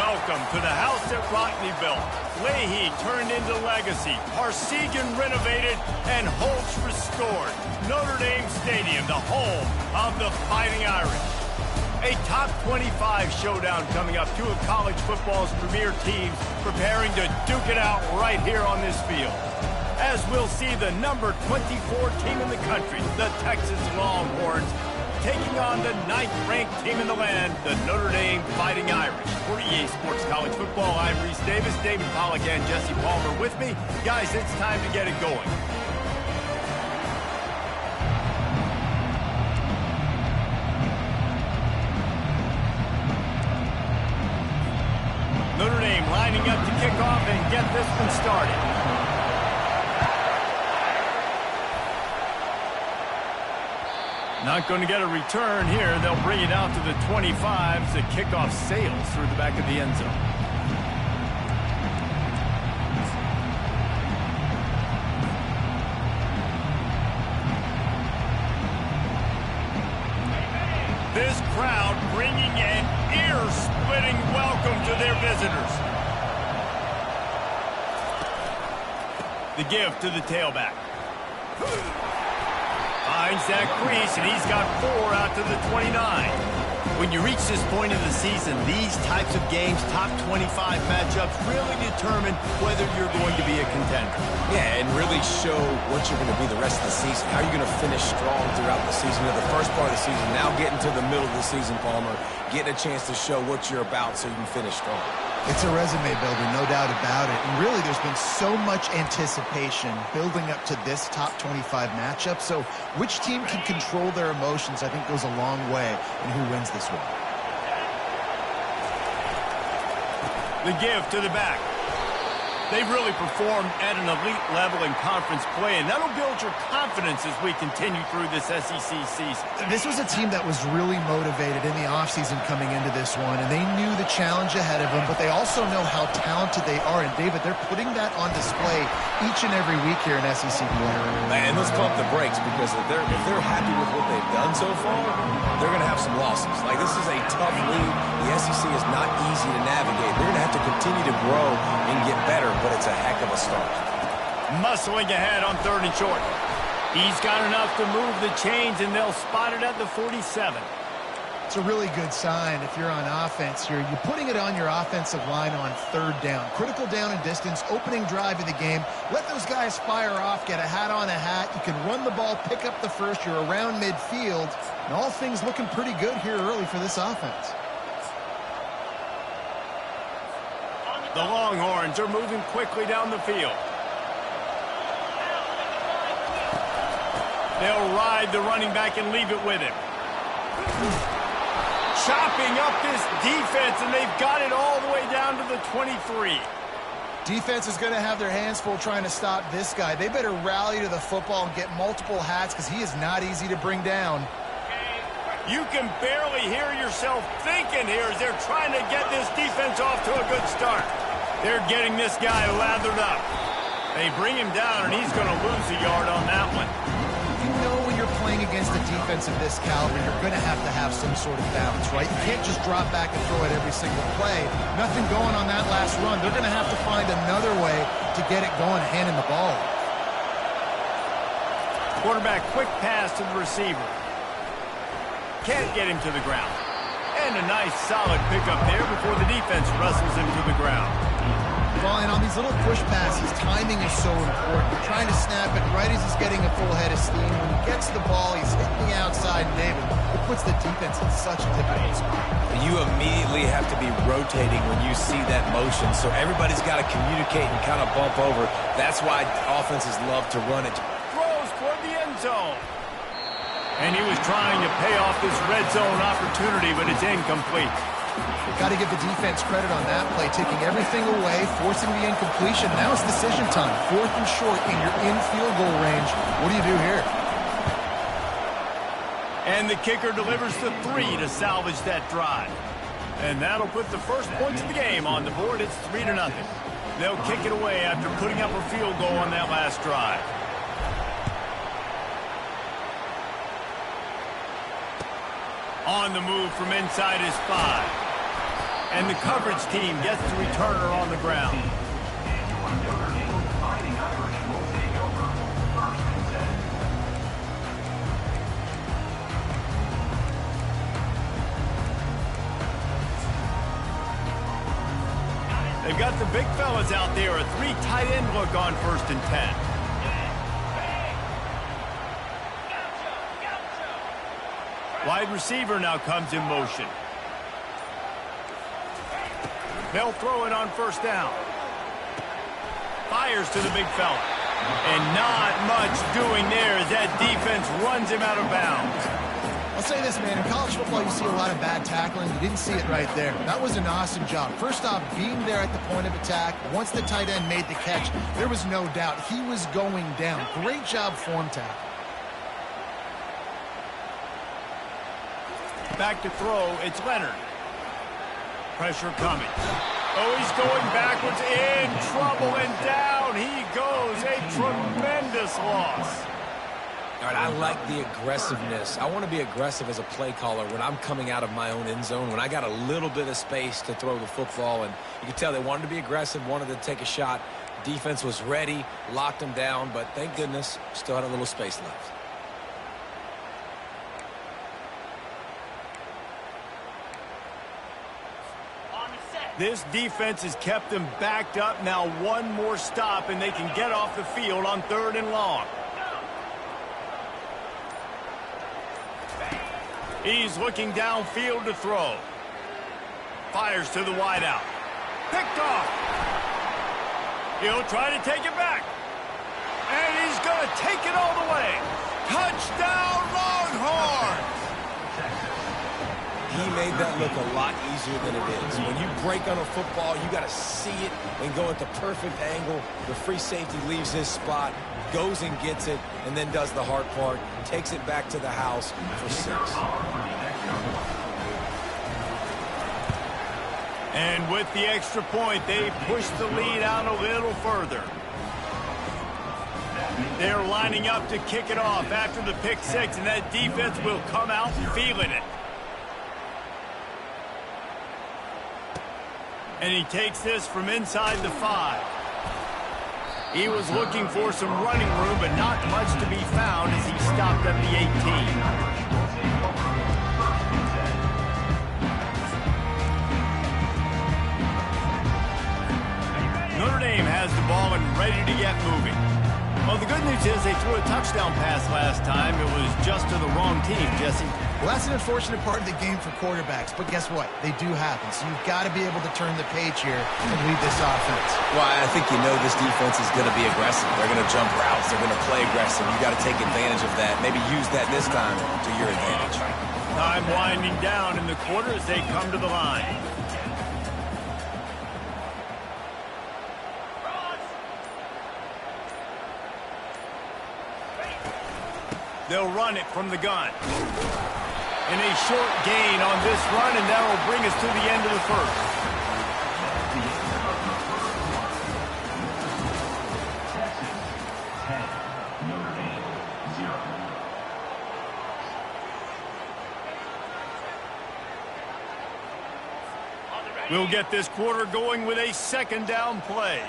Welcome to the house that Rodney built. Leahy turned into legacy. Parsegian renovated and Holtz restored. Notre Dame Stadium, the home of the Fighting Irish. A top 25 showdown coming up. Two of college football's premier teams preparing to duke it out right here on this field. As we'll see the number 24 team in the country, the Texas Longhorns, taking on the 9th-ranked team in the land, the Notre Dame Fighting Irish. For EA Sports College Football, I'm Reese Davis, David Pollack, and Jesse Palmer with me. Guys, it's time to get it going. Notre Dame lining up to kick off and get this one started. Not going to get a return here. They'll bring it out to the 25 as the kickoff sails through the back of the end zone. This crowd bringing an ear-splitting welcome to their visitors. The give to the tailback. Finds that crease, and he's got 4 out to the 29. When you reach this point of the season, these types of games, top 25 matchups, really determine whether you're going to be a contender. Yeah, and really show what you're going to be the rest of the season. How are you going to finish strong throughout the season, or the first part of the season, now getting to the middle of the season, Palmer, getting a chance to show what you're about so you can finish strong. It's a resume builder, no doubt about it. And really, there's been so much anticipation building up to this top 25 matchup. So which team can control their emotions, I think, goes a long way in who wins this one. The give to the back. They've really performed at an elite level in conference play, and that'll build your confidence as we continue through this SEC season. This was a team that was really motivated in the offseason coming into this one, and they knew the challenge ahead of them, but they also know how talented they are. And, David, they're putting that on display each and every week here in SEC play. Man, let's pump the brakes, because if they're happy with what they've done so far, they're going to have some losses. Like, this is a tough league. The SEC is not easy to navigate. They're going to have to continue to grow and get better, but it's a heck of a start. Muscling ahead on 3rd and short. He's got enough to move the chains, and they'll spot it at the 47. It's a really good sign if you're on offense here. You're putting it on your offensive line on 3rd down. Critical down and distance, opening drive of the game. Let those guys fire off, get a hat on a hat. You can run the ball, pick up the first. You're around midfield. And all things looking pretty good here early for this offense. The Longhorns are moving quickly down the field. They'll ride the running back and leave it with him. Chopping up this defense, and they've got it all the way down to the 23. Defense is going to have their hands full trying to stop this guy. They better rally to the football and get multiple hats, because he is not easy to bring down. You can barely hear yourself thinking here as they're trying to get this defense off to a good start. They're getting this guy lathered up. They bring him down, and he's going to lose a yard on that one. You know when you're playing against a defense of this caliber, you're going to have some sort of balance, right? You can't just drop back and throw it every single play. Nothing going on that last run. They're going to have to find another way to get it going, handing the ball. Quarterback, quick pass to the receiver. Can't get him to the ground. And a nice solid pickup there before the defense wrestles him to the ground. Brian, on these little push passes, timing is so important. You're trying to snap it right as he's getting a full head of steam. When he gets the ball, he's hitting the outside, David. It puts the defense in such a difficult spot. You immediately have to be rotating when you see that motion, so everybody's got to communicate and kind of bump over. That's why offenses love to run it. Throws toward the end zone. And he was trying to pay off this red zone opportunity, but it's incomplete. Got to give the defense credit on that play, taking everything away, forcing the incompletion. Now it's decision time. 4th and short, and you're in field goal range. What do you do here? And the kicker delivers the 3 to salvage that drive. And that'll put the first points of the game on the board. It's 3-0. They'll kick it away after putting up a field goal on that last drive. On the move from inside his 5. And the coverage team gets the returner on the ground. They've got the big fellas out there. A 3 tight end look on 1st and 10. Wide receiver now comes in motion. They'll throw it on 1st down. Fires to the big fella. And not much doing there as that defense runs him out of bounds. I'll say this, man. In college football, you see a lot of bad tackling. You didn't see it right there. That was an awesome job. First off, being there at the point of attack. Once the tight end made the catch, there was no doubt he was going down. Great job form tackle. Back to throw, it's Leonard. Pressure coming. Oh, he's going backwards, in trouble, and down he goes. A tremendous loss. All right, I like the aggressiveness. I want to be aggressive as a play caller when I'm coming out of my own end zone, when I got a little bit of space to throw the football, and you can tell they wanted to be aggressive, wanted to take a shot. Defense was ready, locked them down, but thank goodness, still had a little space left. This defense has kept them backed up. Now one more stop, and they can get off the field on 3rd and long. He's looking downfield to throw. Fires to the wideout. Picked off. He'll try to take it back. And he's going to take it all the way. Touchdown, Longhorns! He made that look a lot easier than it is. When you break on a football, you got to see it and go at the perfect angle. The free safety leaves his spot, goes and gets it, and then does the hard part, takes it back to the house for 6. And with the extra point, they push the lead out a little further. They're lining up to kick it off after the pick 6, and that defense will come out feeling it. And he takes this from inside the 5. He was looking for some running room, but not much to be found as he stopped at the 18. Notre Dame has the ball and ready to get moving. Well, the good news is they threw a touchdown pass last time. It was just to the wrong team, Jesse. Well, that's an unfortunate part of the game for quarterbacks, but guess what? They do happen, so you've got to be able to turn the page here and lead this offense. Well, I think you know this defense is going to be aggressive. They're going to jump routes. They're going to play aggressive. You got to take advantage of that. Maybe use that this time to your advantage. Time winding down in the quarter as they come to the line. They'll run it from the gun. And a short gain on this run, and that will bring us to the end of the 1st. We'll get this quarter going with a 2nd down play.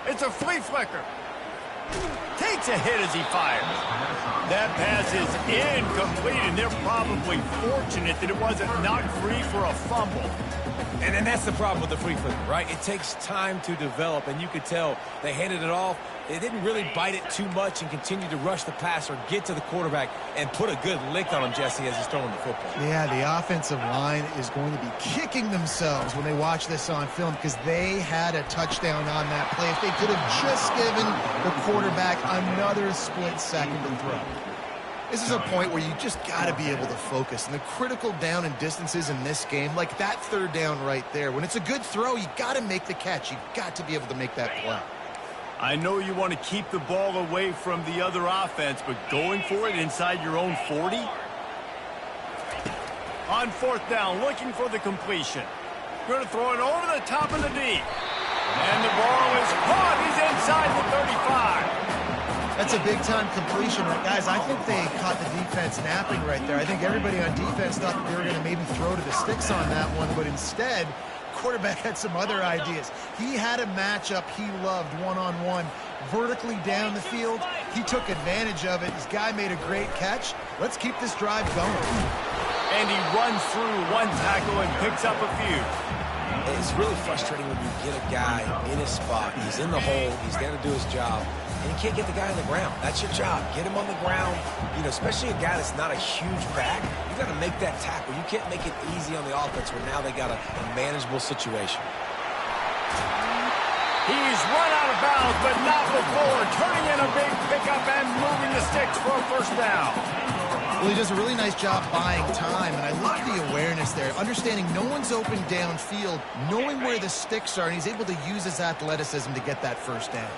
It's a flea flicker. Takes a hit as he fires. That pass is incomplete, and they're probably fortunate that it wasn't knocked free for a fumble. And then that's the problem with the free flicker, right? It takes time to develop, and you could tell they handed it off. They didn't really bite it too much and continue to rush the pass or get to the quarterback and put a good lick on him, Jesse, as he's throwing the football. Yeah, the offensive line is going to be kicking themselves when they watch this on film because they had a touchdown on that play. If they could have just given the quarterback another split second to throw. This is a point where you just got to be able to focus. And the critical down and distances in this game, like that 3rd down right there, when it's a good throw, you got to make the catch. You got to be able to make that play. I know you want to keep the ball away from the other offense, but going for it inside your own 40? On 4th down, looking for the completion. Going to throw it over the top of the D. And the ball is caught. He's inside the 35. That That's a big-time completion. Guys, I think they caught the defense napping right there. I think everybody on defense thought that they were going to maybe throw to the sticks on that one, but instead, quarterback had some other ideas. He had a matchup he loved one-on-one, vertically down the field. He took advantage of it. This guy made a great catch. Let's keep this drive going. And he runs through one tackle and picks up a few. It's really frustrating when you get a guy in his spot. He's in the hole. He's there to do his job. And you can't get the guy on the ground. That's your job. Get him on the ground. You know, especially a guy that's not a huge back. You got to make that tackle. You can't make it easy on the offense where now they got a manageable situation. He's run out of bounds, but not before. Turning in a big pickup and moving the sticks for a first down. Well, he does a really nice job buying time, and I love the awareness there. Understanding no one's open downfield, knowing where the sticks are, and he's able to use his athleticism to get that first down.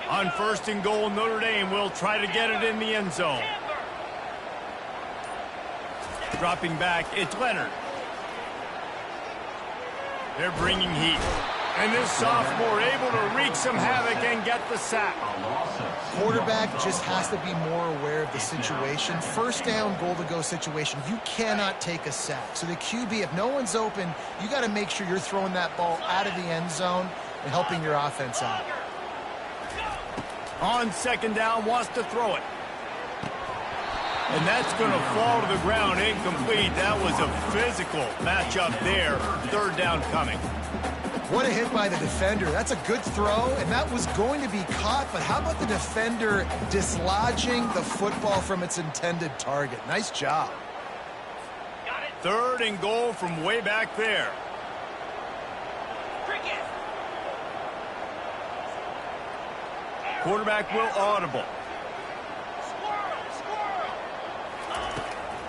On 1st and goal, Notre Dame will try to get it in the end zone. Dropping back, it's Leonard. They're bringing heat. And this sophomore able to wreak some havoc and get the sack. Quarterback just has to be more aware of the situation. First down, goal-to-go situation. You cannot take a sack. So the QB, if no one's open, you got to make sure you're throwing that ball out of the end zone and helping your offense out. On 2nd down, wants to throw it. And that's going to fall to the ground, incomplete. That was a physical matchup there. 3rd down coming. What a hit by the defender. That's a good throw, and that was going to be caught, but how about the defender dislodging the football from its intended target? Nice job. 3rd and goal from way back there. Quarterback will audible.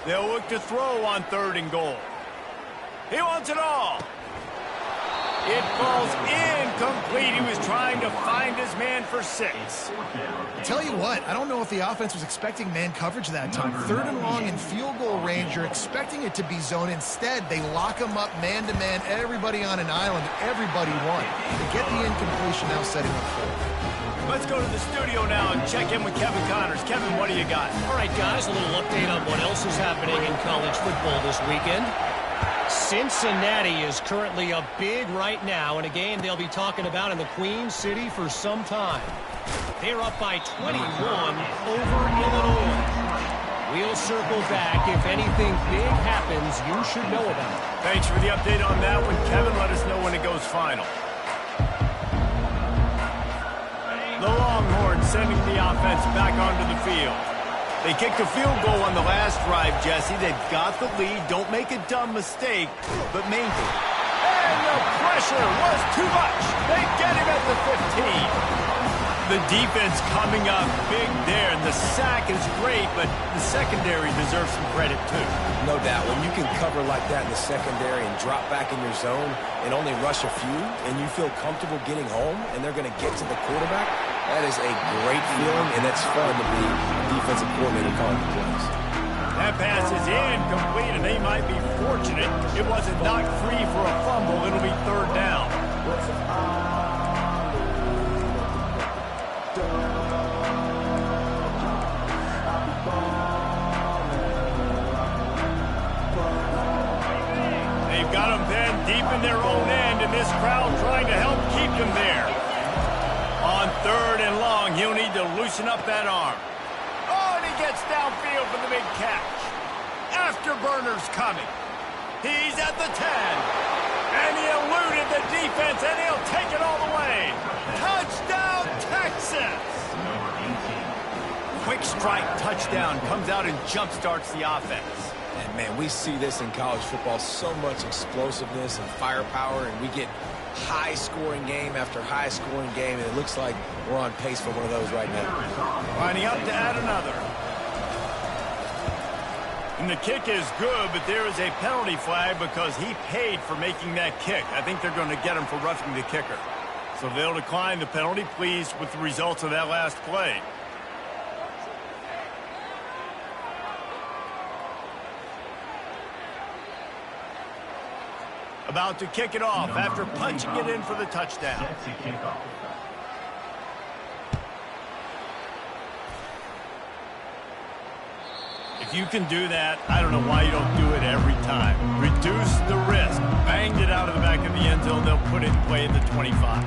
They'll look to throw on 3rd and goal. He wants it all. It falls incomplete. He was trying to find his man for 6. Tell you what, I don't know if the offense was expecting man coverage that time. 3rd and long in field goal range, you're expecting it to be zone. Instead, they lock him up man-to-man, everybody on an island, everybody won. They get the incompletion, now setting up 4. Let's go to the studio now and check in with Kevin Connors. Kevin, what do you got? All right, guys, a little update on what else is happening in college football this weekend. Cincinnati is currently up big right now in a game they'll be talking about in the Queen City for some time. They're up by 21 over Illinois. We'll circle back. If anything big happens, you should know about it. Thanks for the update on that one, Kevin. Let us know when it goes final. The Longhorns sending the offense back onto the field. They kicked a field goal on the last drive, Jesse. They've got the lead. Don't make a dumb mistake, but maintain. And the pressure was too much. They get him at the 15. The defense coming up big there, and the sack is great, but the secondary deserves some credit too. No doubt. When you can cover like that in the secondary and drop back in your zone and only rush a few, and you feel comfortable getting home, and they're going to get to the quarterback, that is a great feeling, and that's fun to be a defensive coordinator calling the plays. That pass is incomplete, and they might be fortunate it wasn't knocked free for a fumble. It'll be 3rd down. They've got them pinned deep in their own end, and this crowd trying to help keep them there. On 3rd and long, he'll need to loosen up that arm. Oh, and he gets downfield for the big catch. Afterburner's coming. He's at the 10. And he eluded the defense, and he'll take it all the way. Touchdown, Texas! Quick strike touchdown comes out and jump-starts the offense. And, man, we see this in college football, so much explosiveness and firepower, and we get high-scoring game after high-scoring game, and it looks like we're on pace for one of those right now. Lining up to add another. And the kick is good, but there is a penalty flag because he paid for making that kick. I think they're going to get him for roughing the kicker. So they'll decline the penalty, pleased with the results of that last play. About to kick it off after punching it in for the touchdown. If you can do that, I don't know why you don't do it every time. Reduce the risk. Banged it out of the back of the end zone. They'll put it in play at the 25.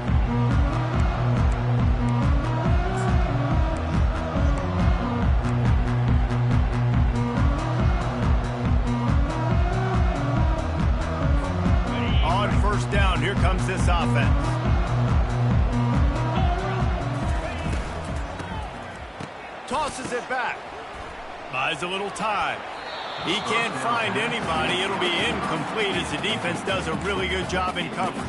On first down, here comes this offense. Tosses it back. Buys a little time. He can't find anybody. It'll be incomplete as the defense does a really good job in coverage.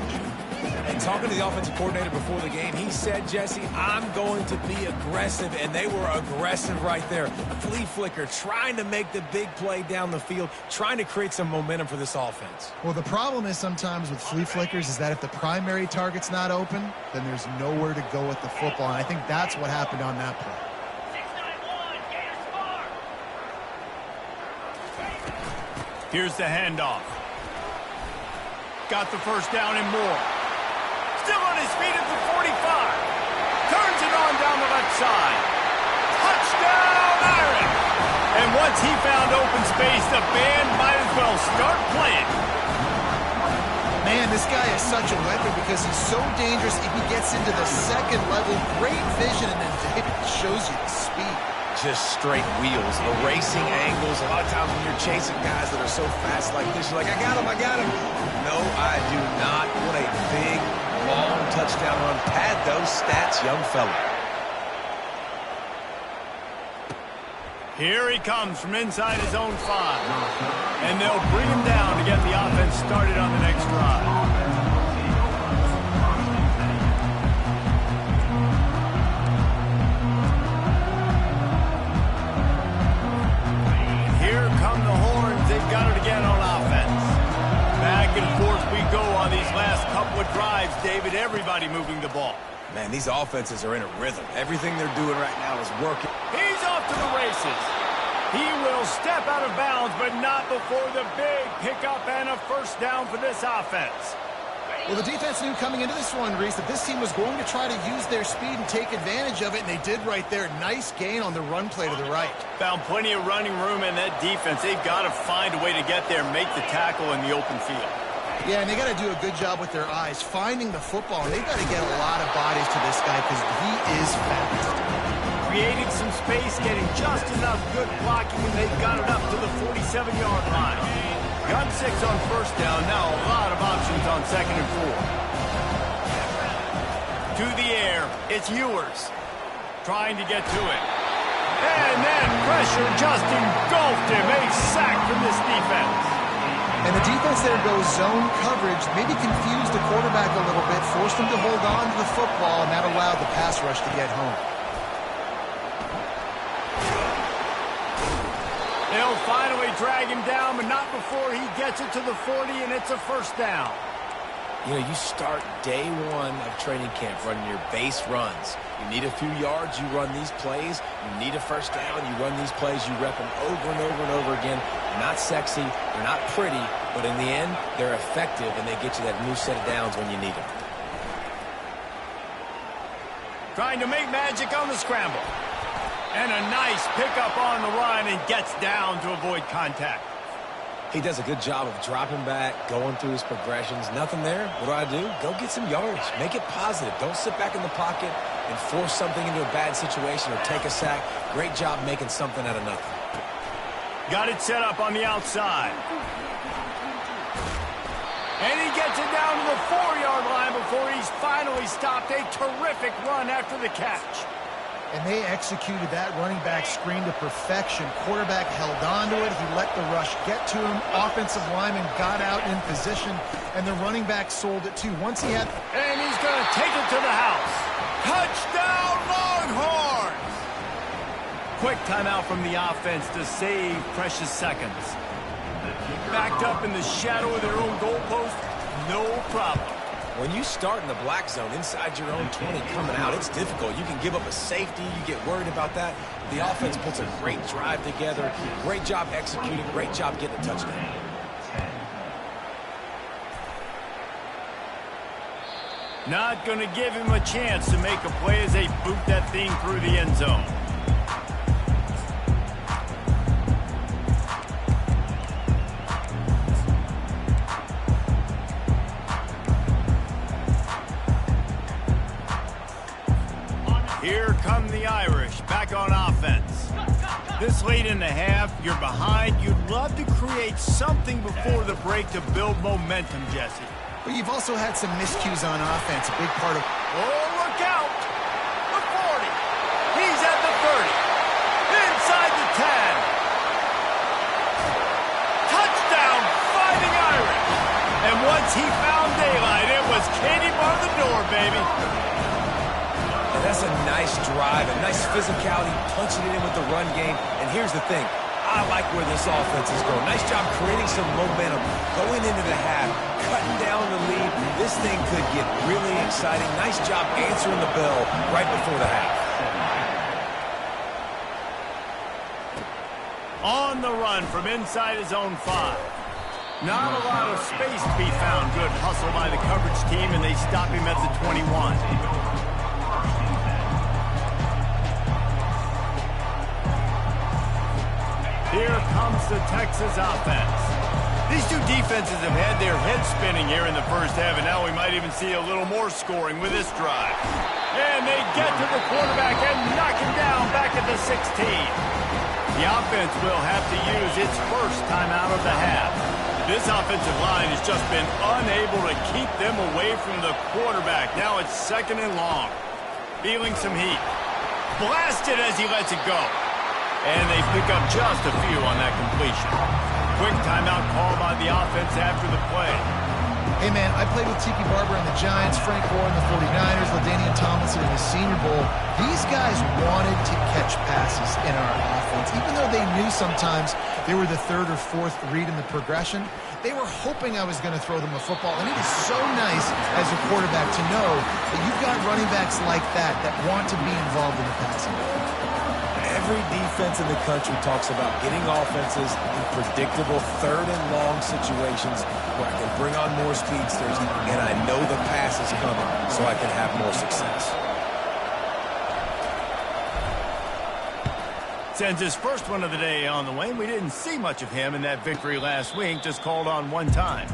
And talking to the offensive coordinator before the game, he said, Jesse, I'm going to be aggressive, and they were aggressive right there. Flea flicker, trying to make the big play down the field, trying to create some momentum for this offense. Well, the problem is sometimes with flea flickers is that if the primary target's not open, then there's nowhere to go with the football, and I think that's what happened on that play. Here's the handoff. Got the first down and more. Still on his feet at the 45. Turns it on down the left side. Touchdown, Iron! And once he found open space, the band might as well start playing. Man, this guy is such a weapon because he's so dangerous if he gets into the second level. Great vision, and then David shows you the speed. Just straight wheels, erasing angles. A lot of times when you're chasing guys that are so fast like this, you're like, I got him. No, I do not. What a big, long touchdown run. Pad those stats, young fella. Here he comes from inside his own 5. And they'll bring him down to get the offense started on the next drive. Got it again on offense. Back and forth we go on these last couple of drives, David. Everybody moving the ball. Man, these offenses are in a rhythm. Everything they're doing right now is working. He's off to the races. He will step out of bounds, but not before the big pickup and a first down for this offense. Well, the defense knew coming into this one, Reese, that this team was going to try to use their speed and take advantage of it, and they did right there. Nice gain on the run play to the right. Found plenty of running room in that defense. They've got to find a way to get there, make the tackle in the open field. Yeah, and they got to do a good job with their eyes, finding the football, and they've got to get a lot of bodies to this guy because he is fast. Creating some space, getting just enough good blocking, and they've got it up to the 47-yard line. Got 6 on first down. Now a lot of options on 2nd and 4. To the air. It's Ewers. Trying to get to it. And then pressure just engulfed him. A sack from this defense. And the defense there goes zone coverage. Maybe confused the quarterback a little bit. Forced him to hold on to the football, and that allowed the pass rush to get home. They'll finally drag him down, but not before he gets it to the 40, and it's a first down. You know, you start day one of training camp running your base runs. You need a few yards, you run these plays. You need a first down, you run these plays. You rep them over and over and over again. They're not sexy, they're not pretty, but in the end, they're effective, and they get you that new set of downs when you need them. Trying to make magic on the scramble. And a nice pickup on the run and gets down to avoid contact. He does a good job of dropping back, going through his progressions. Nothing there. What do? Go get some yards. Make it positive. Don't sit back in the pocket and force something into a bad situation or take a sack. Great job making something out of nothing. Got it set up on the outside. And he gets it down to the 4-yard line before he's finally stopped. A terrific run after the catch. And they executed that running back screen to perfection. Quarterback held on to it. He let the rush get to him. Offensive lineman got out in position, and the running back sold it too. Once he had... And he's going to take it to the house. Touchdown, Longhorns! Quick timeout from the offense to save precious seconds. Backed up in the shadow of their own goalpost, no problem. When you start in the black zone inside your own 20 coming out, it's difficult. You can give up a safety. You get worried about that. The offense puts a great drive together. Great job executing. Great job getting a touchdown. Not going to give him a chance to make a play as they boot that thing through the end zone. Here come the Irish, back on offense. This late in the half, you're behind. You'd love to create something before the break to build momentum, Jesse. But you've also had some miscues on offense, a big part of... Oh, look out! The 40. He's at the 30. Inside the 10. Touchdown, Fighting Irish. And once he found daylight, it was Katie bar the door, baby. And that's a nice drive, a nice physicality, punching it in with the run game. And here's the thing. I like where this offense is going. Nice job creating some momentum, going into the half, cutting down the lead. This thing could get really exciting. Nice job answering the bell right before the half. On the run from inside his own 5. Not a lot of space to be found. Good hustle by the coverage team, and they stop him at the 21. Here comes the Texas offense. These two defenses have had their heads spinning here in the first half, and now we might even see a little more scoring with this drive. And they get to the quarterback and knock him down back at the 16. The offense will have to use its first timeout of the half. This offensive line has just been unable to keep them away from the quarterback. Now it's 2nd and long. Feeling some heat. Blasted as he lets it go. And they pick up just a few on that completion. Quick timeout call by the offense after the play. Hey, man, I played with Tiki Barber and the Giants, Frank Gore and the 49ers, LaDainian Tomlinson in the Senior Bowl. These guys wanted to catch passes in our offense. Even though they knew sometimes they were the 3rd or 4th read in the progression, they were hoping I was going to throw them a football. And it is so nice as a quarterback to know that you've got running backs like that want to be involved in the passing game. Every defense in the country talks about getting offenses in predictable 3rd and long situations where I can bring on more speedsters and I know the pass is coming so I can have more success. Sends his first one of the day on the way. We didn't see much of him in that victory last week, just called on one time.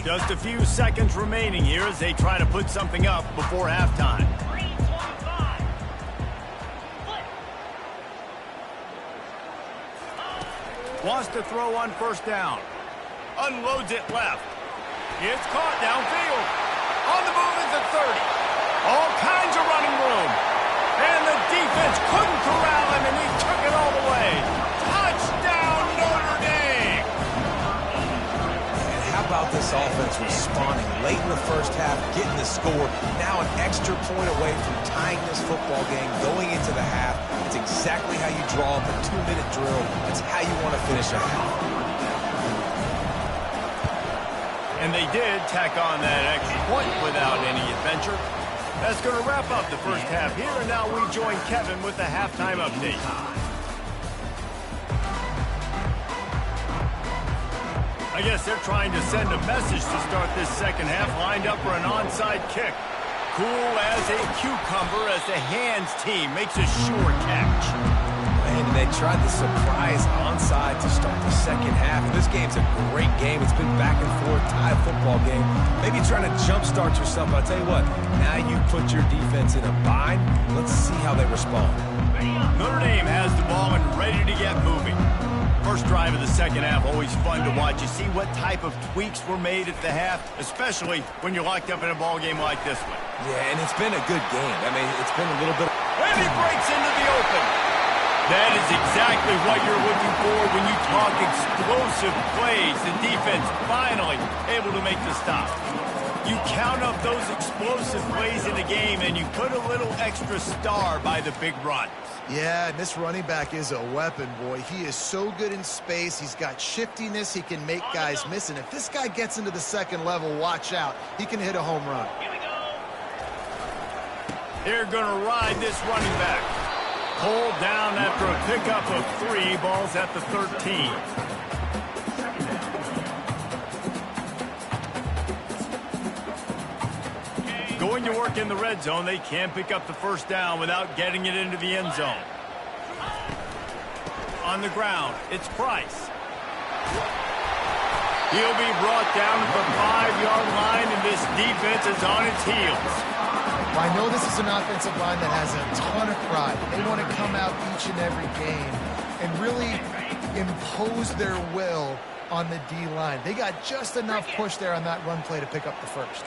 Just a few seconds remaining here as they try to put something up before halftime. Wants to throw on 1st down. Unloads it left. It's caught downfield. On the move is the 30. All kinds of running room. And the defense couldn't corral him, and he took it all the way. Touchdown, Notre Dame! And how about this offense responding late in the first half, getting the score, now an extra point away from tying this football game, going into the half. It's exactly how you draw up a 2-minute drill. That's how you want to finish a half. And they did tack on that extra point without any adventure. That's going to wrap up the first half here, and now we join Kevin with the halftime update. I guess they're trying to send a message to start this second half, lined up for an onside kick. Cool as a cucumber as the hands team makes a sure catch. And they tried the surprise onside to start the second half. This game's a great game. It's been back and forth, tie football game. Maybe trying to jumpstart yourself. I'll tell you what, now you put your defense in a bind. Let's see how they respond. Notre Dame has the ball and ready to get moving. First drive of the second half, always fun to watch. You see what type of tweaks were made at the half, especially when you're locked up in a ball game like this one. Yeah, and it's been a good game. I mean, it's been a little bit... And he breaks into the open. That is exactly what you're looking for when you talk explosive plays. The defense finally able to make the stop. You count up those explosive plays in the game, and you put a little extra star by the big run. Yeah, and this running back is a weapon, boy. He is so good in space. He's got shiftiness. He can make guys miss. And if this guy gets into the second level, watch out. He can hit a home run. They're going to ride this running back. Pulled down after a pickup of 3. Ball's at the 13. Going to work in the red zone. They can't pick up the first down without getting it into the end zone. On the ground, it's Price. He'll be brought down at the 5-yard line, and this defense is on its heels. Well, I know this is an offensive line that has a ton of pride. They want to come out each and every game and really impose their will on the D-line. They got just enough push there on that run play to pick up the first.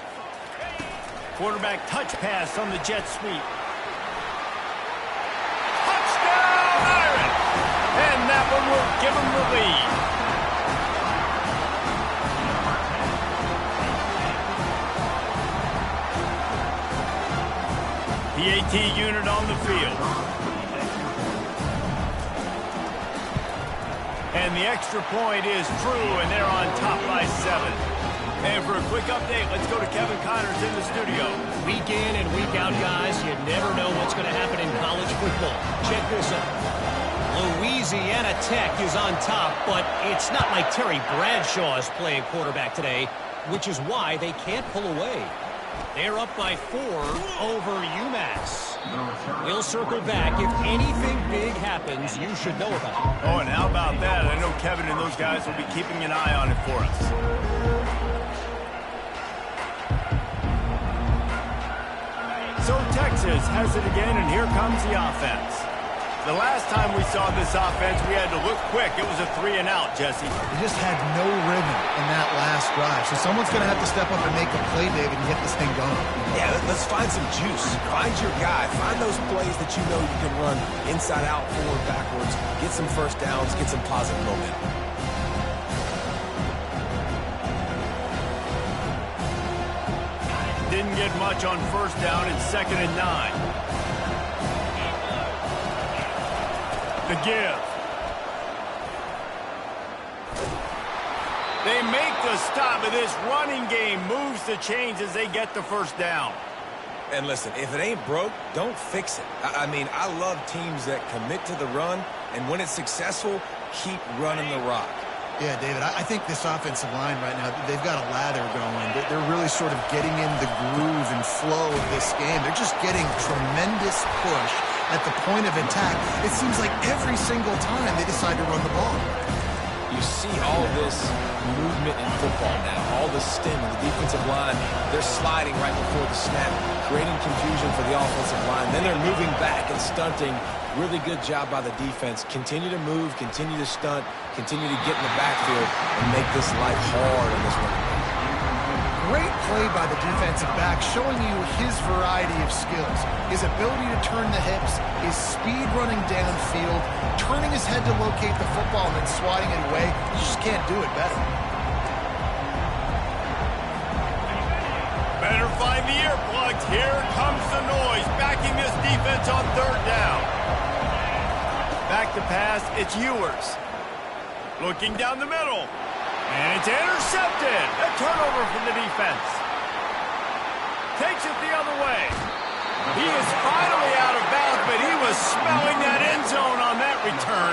Quarterback touch pass on the jet sweep. Touchdown, Iron! And that one will give them the lead. The AT unit on the field. And the extra point is true, and they're on top by 7. And for a quick update, let's go to Kevin Connors in the studio. Week in and week out, guys, you never know what's going to happen in college football. Check this out. Louisiana Tech is on top, but it's not like Terry Bradshaw is playing quarterback today, which is why they can't pull away. They're up by 4 over UMass. We'll circle back. If anything big happens, you should know about it. Oh, and how about that? I know Kevin and those guys will be keeping an eye on it for us. So Texas has it again, and here comes the offense. The last time we saw this offense, we had to look quick. It was a 3-and-out, Jesse. They just had no rhythm in that last drive. So someone's going to have to step up and make a play, David, and get this thing going. Yeah, let's find some juice. Find your guy. Find those plays that you know you can run inside out, forward, backwards. Get some first downs. Get some positive momentum. Didn't get much on first down in 2nd and 9. The give. They make the stop, but this running game moves the chains as they get the first down. And listen, if it ain't broke, don't fix it. I mean, I love teams that commit to the run, and when it's successful, keep running the rock. Yeah, David, I think this offensive line right now, they've got a lather going. They're really sort of getting in the groove and flow of this game. They're just getting tremendous push at the point of attack. It seems like every single time they decide to run the ball. You see all this movement in football now, all the stem in the defensive line. They're sliding right before the snap, creating confusion for the offensive line. Then they're moving back and stunting. Really good job by the defense. Continue to move, continue to stunt, continue to get in the backfield and make this life hard on this running back. Great play by the defensive back, showing you his variety of skills. His ability to turn the hips, his speed running downfield, turning his head to locate the football and then swatting it away. You just can't do it better. Better find the earplugs. Here comes the noise, backing this defense on 3rd down. Back to pass, it's Ewers. Looking down the middle. And it's intercepted. A turnover for the defense. Takes it the other way. He is finally out of bounds, but he was smelling that end zone on that return.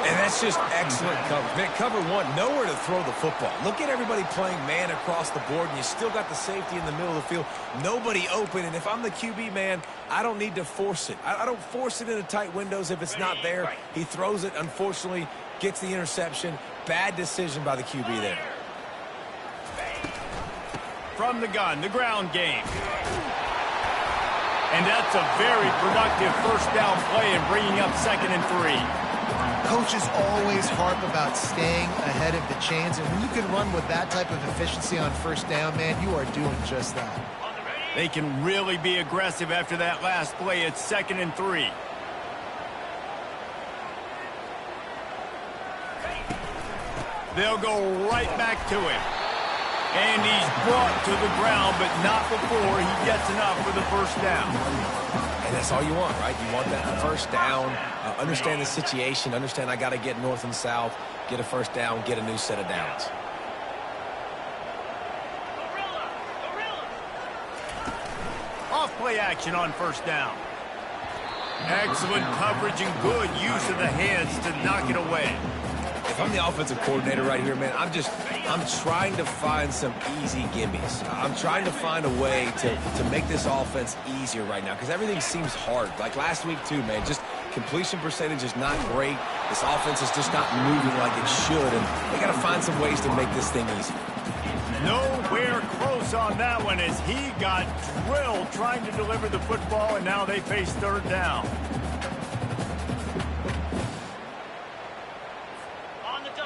And that's just excellent coverage. Man, cover 1, nowhere to throw the football. Look at everybody playing man across the board, and you still got the safety in the middle of the field. Nobody open, and if I'm the QB, man, I don't need to force it. I don't force it into tight windows if it's not there. He throws it, unfortunately, gets the interception. Bad decision by the QB there. From the gun, the ground game. And that's a very productive first down play and bringing up 2nd and 3. Coaches always harp about staying ahead of the chains, and when you can run with that type of efficiency on first down, man, you are doing just that. They can really be aggressive after that last play. It's 2nd and 3. They'll go right back to him. And he's brought to the ground, but not before he gets enough for the first down. And that's all you want, right? You want that first down, understand the situation, understand I got to get north and south, get a first down, get a new set of downs. Off play action on first down. Excellent coverage and good use of the hands to knock it away. If If I'm the offensive coordinator right here, man, I'm trying to find some easy gimmies. I'm trying to find a way to make this offense easier right now because everything seems hard. Like last week too, man, just completion percentage is not great. This offense is just not moving like it should, and they got to find some ways to make this thing easy. Nowhere close on that one as he got drilled trying to deliver the football, and now they face third down.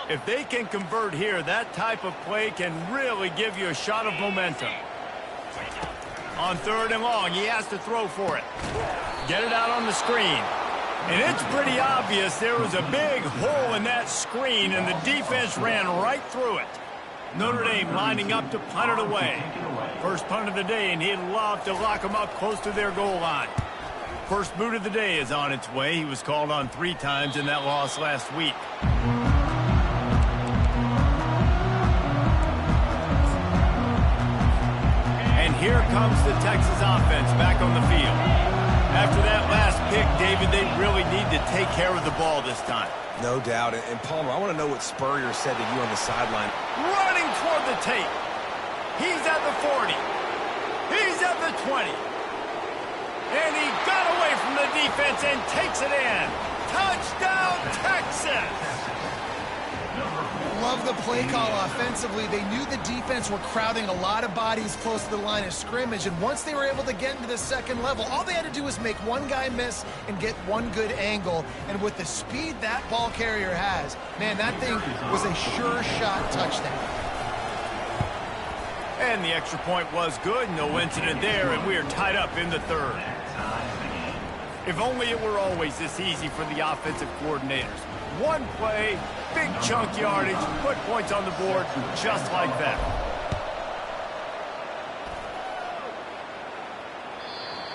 If they can convert here, that type of play can really give you a shot of momentum. On third and long, he has to throw for it. Get it out on the screen. And it's pretty obvious there was a big hole in that screen, and the defense ran right through it. Notre Dame lining up to punt it away. First punt of the day, and he'd love to lock them up close to their goal line. First boot of the day is on its way. He was called on 3 times in that loss last week. And here comes the Texas offense back on the field. After that last pick, David, they really need to take care of the ball this time. No doubt. And Palmer, I want to know what Spurrier said to you on the sideline. Running toward the tape. He's at the 40. He's at the 20. And he got away from the defense and takes it in. Touchdown, Texas! Love the play call offensively. They knew the defense were crowding a lot of bodies close to the line of scrimmage, and once they were able to get into the second level, all they had to do was make one guy miss and get one good angle. And with the speed that ball carrier has, man, that thing was a sure shot touchdown. And the extra point was good. No incident there, and we are tied up in the third. If only it were always this easy for the offensive coordinators. One play, big chunk yardage, put points on the board just like that.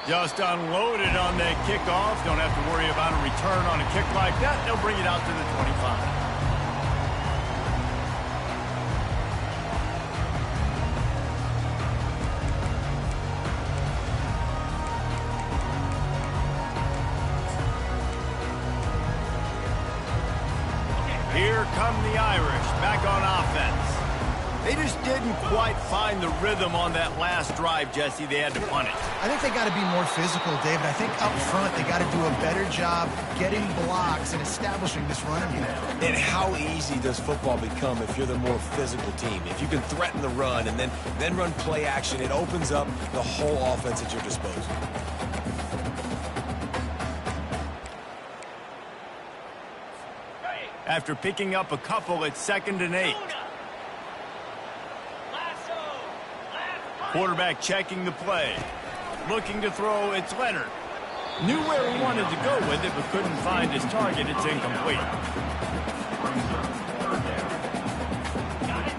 Just unloaded on that kickoff. Don't have to worry about a return on a kick like that. They'll bring it out to the 25. Here come the Irish back on offense. They just didn't quite find the rhythm on that last drive, Jesse. They had to punt it. I think they got to be more physical, David. I think up front they got to do a better job getting blocks and establishing this running game. And how easy does football become if you're the more physical team? If you can threaten the run and then run play action, it opens up the whole offense at your disposal. After picking up a couple, it's 2nd and 8. Quarterback checking the play. Looking to throw, it's Leonard. Knew where he wanted to go with it, but couldn't find his target. It's incomplete.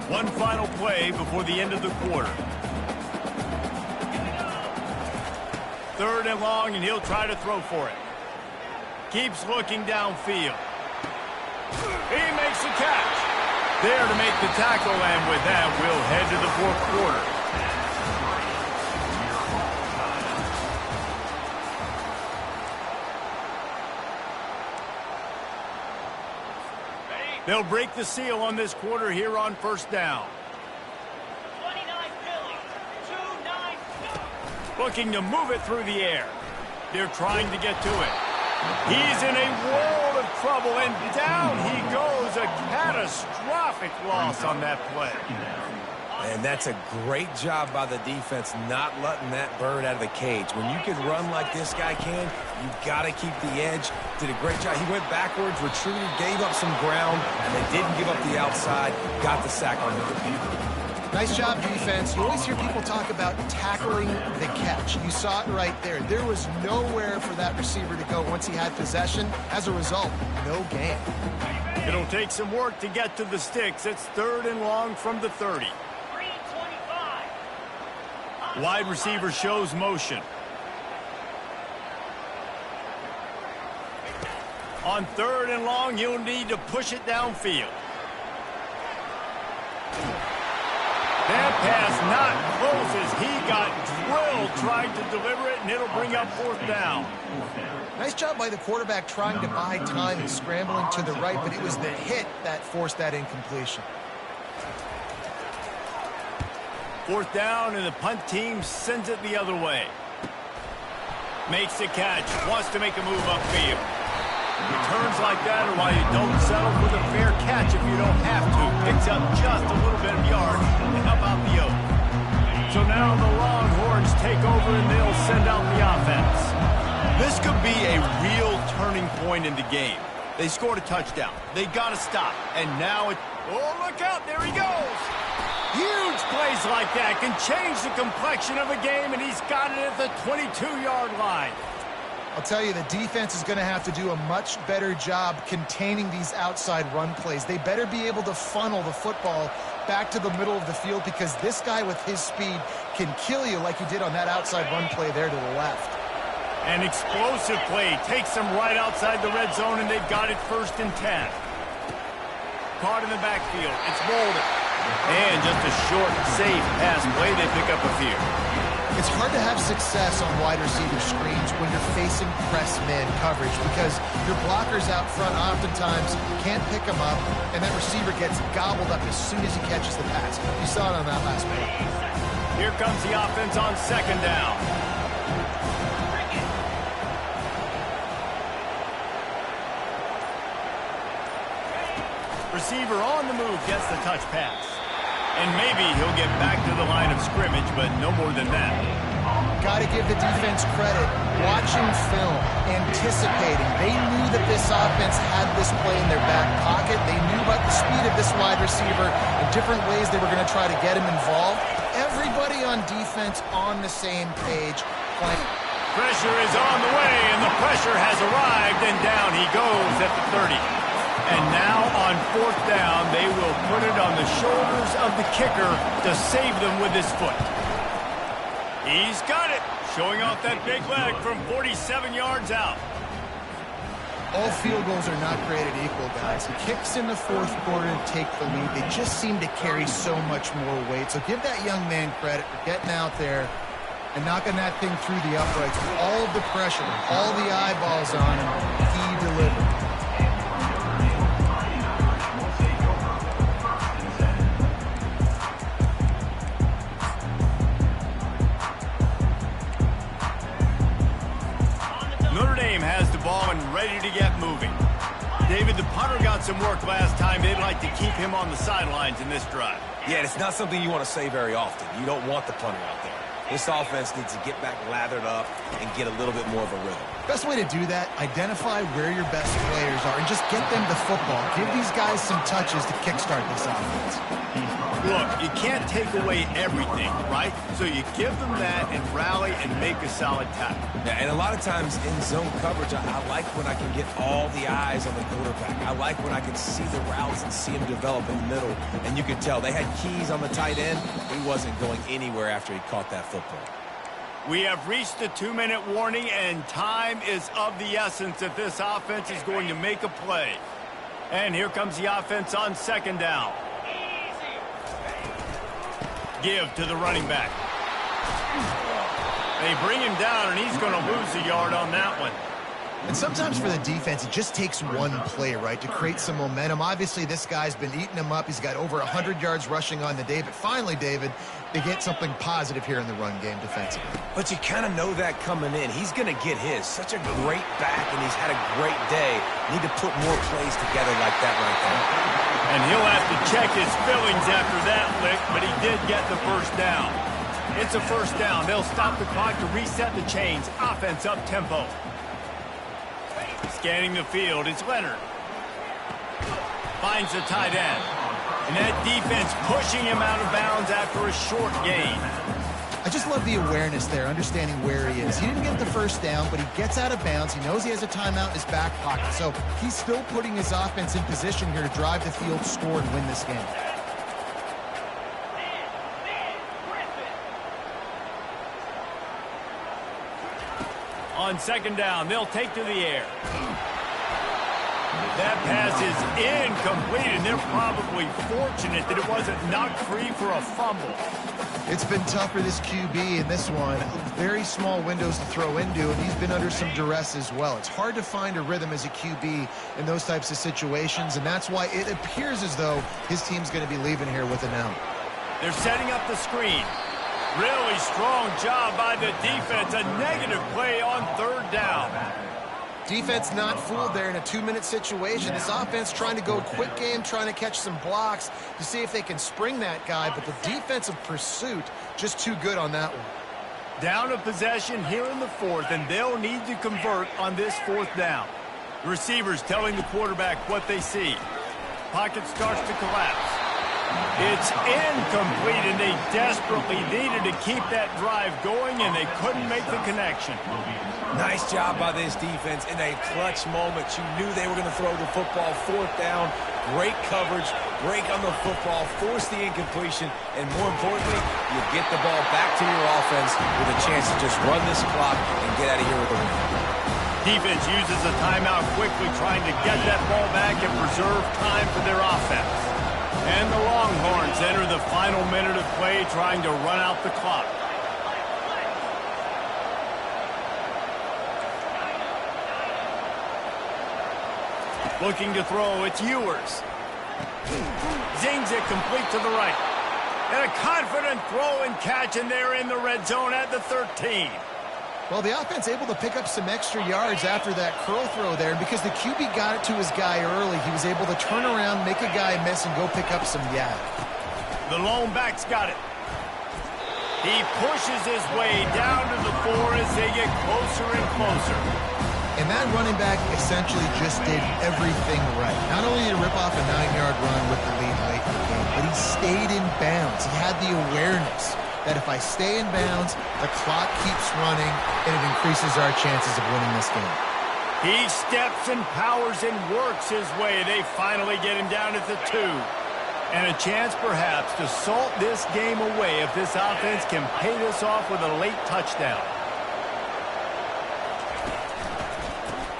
One final play before the end of the quarter. 3rd and long, and he'll try to throw for it. Keeps looking downfield. He makes the catch. There to make the tackle, and with that, we'll head to the 4th quarter. They'll break the seal on this quarter here on 1st down. 29 Philly, 2-9. Looking to move it through the air. They're trying to get to it. He's in a world of trouble, and down he goes. A catastrophic loss on that play. And that's a great job by the defense not letting that bird out of the cage. When you can run like this guy can, you got to keep the edge. Did a great job. He went backwards, retreated, gave up some ground, and they didn't give up the outside. Got the sack on him. Nice job, defense. You always hear people talk about tackling the catch. You saw it right there. There was nowhere for that receiver to go once he had possession. As a result, no gain. It'll take some work to get to the sticks. It's 3rd and long from the 30. 3-25. Wide receiver shows motion. On 3rd and long, he'll need to push it downfield. That pass not close as he got drilled trying to deliver it, and it'll bring up 4th down. Nice job by the quarterback trying to buy time and scrambling to the right, but it was the hit that forced that incompletion. 4th down, and the punt team sends it the other way. Makes the catch, wants to make a move upfield. Returns like that are why you don't settle for the fair catch if you don't have to. Picks up just a little bit of yard to help out the Oak. So now the Longhorns take over and they'll send out the offense. This could be a real turning point in the game. They scored a touchdown. They got to stop. And now oh, look out, there he goes. Huge plays like that can change the complexion of a game, and he's got it at the 22-yard line. I'll tell you, the defense is going to have to do a much better job containing these outside run plays. They better be able to funnel the football back to the middle of the field, because this guy with his speed can kill you like he did on that outside run play there to the left. An explosive play takes them right outside the red zone, and they've got it 1st and 10. Caught in the backfield. It's Boulder. And just a short, safe pass play. They pick up a few. It's hard to have success on wide receiver screens when you're facing press man coverage, because your blockers out front oftentimes can't pick them up, and that receiver gets gobbled up as soon as he catches the pass. You saw it on that last play. Here comes the offense on 2nd down. Receiver on the move gets the touch pass. And maybe he'll get back to the line of scrimmage, but no more than that. Got to give the defense credit. Watching film, anticipating. They knew that this offense had this play in their back pocket. They knew about the speed of this wide receiver and different ways they were going to try to get him involved. Everybody on defense on the same page. Pressure is on the way, and the pressure has arrived, and down he goes at the 30. And now on 4th down, they will put it on the shoulders of the kicker to save them with his foot. He's got it, showing off that big leg from 47 yards out. All field goals are not created equal, guys. Kicks in the 4th quarter to take the lead. They just seem to carry so much more weight. So give that young man credit for getting out there and knocking that thing through the uprights with all of the pressure, all the eyeballs on him. He delivered. Ready to get moving. David, the punter got some work last time. They'd like to keep him on the sidelines in this drive. Yeah, it's not something you want to say very often. You don't want the punter out there. This offense needs to get back lathered up and get a little bit more of a rhythm. Best way to do that, identify where your best players are and just get them the football. Give these guys some touches to kickstart this offense. Look, you can't take away everything, right? So you give them that and rally and make a solid tackle. Yeah, and a lot of times in zone coverage, I like when I can get all the eyes on the quarterback. I like when I can see the routes and see him develop in the middle. And you could tell they had keys on the tight end. He wasn't going anywhere after he caught that football. We have reached the 2-minute warning, and time is of the essence if this offense is going to make a play. And here comes the offense on 2nd down. Give to the running back. They bring him down, and he's going to lose a yard on that one. And sometimes for the defense, it just takes one play, right, to create some momentum. Obviously, this guy's been eating him up. He's got over 100 yards rushing on the day. But finally, David, they get something positive here in the run game defensively. But you kind of know that coming in. He's going to get his. Such a great back, and he's had a great day. Need to put more plays together like that right there. And he'll have to check his fillings after that lick, but he did get the 1st down. It's a 1st down. They'll stop the clock to reset the chains. Offense up tempo. Scanning the field, it's Leonard. Finds the tight end. And that defense pushing him out of bounds after a short gain. I just love the awareness there, understanding where he is. He didn't get the 1st down, but he gets out of bounds. He knows he has a timeout in his back pocket. So he's still putting his offense in position here to drive the field, score, and win this game. On 2nd down, they'll take to the air. That pass is incomplete, and they're probably fortunate that it wasn't knocked free for a fumble. It's been tough for this QB in this one. Very small windows to throw into, and he's been under some duress as well. It's hard to find a rhythm as a QB in those types of situations, and that's why it appears as though his team's going to be leaving here with an out. They're setting up the screen. Really strong job by the defense. A negative play on third down. Defense not fooled there in a 2-minute situation. This offense trying to go quick game, trying to catch some blocks to see if they can spring that guy, but the defensive pursuit just too good on that one. Down a possession here in the fourth, and they'll need to convert on this fourth down. The receivers telling the quarterback what they see. Pocket starts to collapse. It's incomplete, and they desperately needed to keep that drive going, and they couldn't make the connection. Nice job by this defense in a clutch moment. You knew they were going to throw the football. Fourth down, great coverage, break on the football, force the incompletion, and more importantly, you get the ball back to your offense with a chance to just run this clock and get out of here with a win. Defense uses a timeout quickly, trying to get that ball back and preserve time for their offense. And the Longhorns enter the final minute of play, trying to run out the clock. Looking to throw, it's Ewers. Zings it complete to the right. And a confident throw and catch, and they're in the red zone at the 13. Well, the offense able to pick up some extra yards after that curl throw there. And because the QB got it to his guy early, he was able to turn around, make a guy miss, and go pick up some yak. The lone back's got it. He pushes his way down to the 4 as they get closer and closer. And that running back essentially just did everything right. Not only did he rip off a 9-yard run with the lead late in the game, but he stayed in bounds. He had the awareness that if I stay in bounds, the clock keeps running, and it increases our chances of winning this game. He steps and powers and works his way. They finally get him down at the 2. And a chance perhaps to salt this game away if this offense can pay this off with a late touchdown.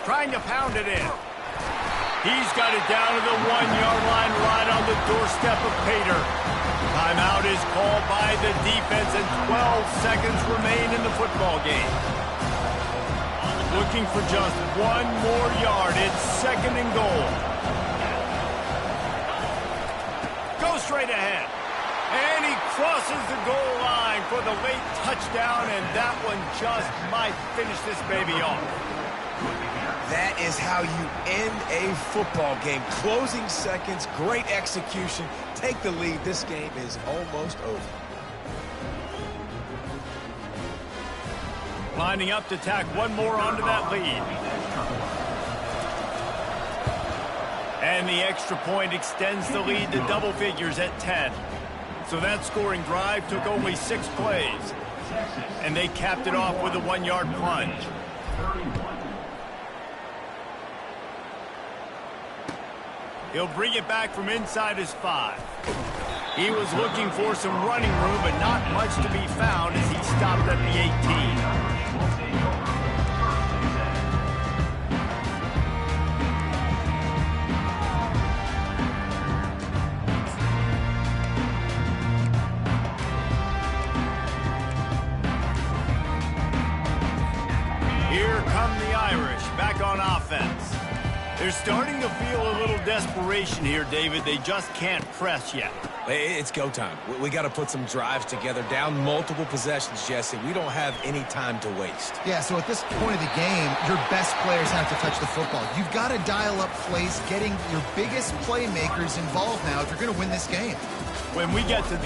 Trying to pound it in. He's got it down to the 1-yard line, right on the doorstep of Pater. Timeout is called by the defense, and 12 seconds remain in the football game. Looking for just 1 more yard. It's 2nd and goal. Go straight ahead. And he crosses the goal line for the late touchdown, and that one just might finish this baby off. That is how you end a football game. Closing seconds, great execution. Take the lead. This game is almost over. Lining up to tack one more onto that lead. And the extra point extends the lead to double figures at 10. So that scoring drive took only 6 plays. And they capped it off with a 1-yard plunge. He'll bring it back from inside his 5. He was looking for some running room, but not much to be found as he stopped at the 18. Here come the Irish back on offense. They're starting to feel a little desperation here, David. They just can't press yet. It's go time. We got to put some drives together, down multiple possessions, Jesse. We don't have any time to waste. Yeah, so at this point of the game, your best players have to touch the football. You've got to dial up plays, getting your biggest playmakers involved now if you're going to win this game. When we get to the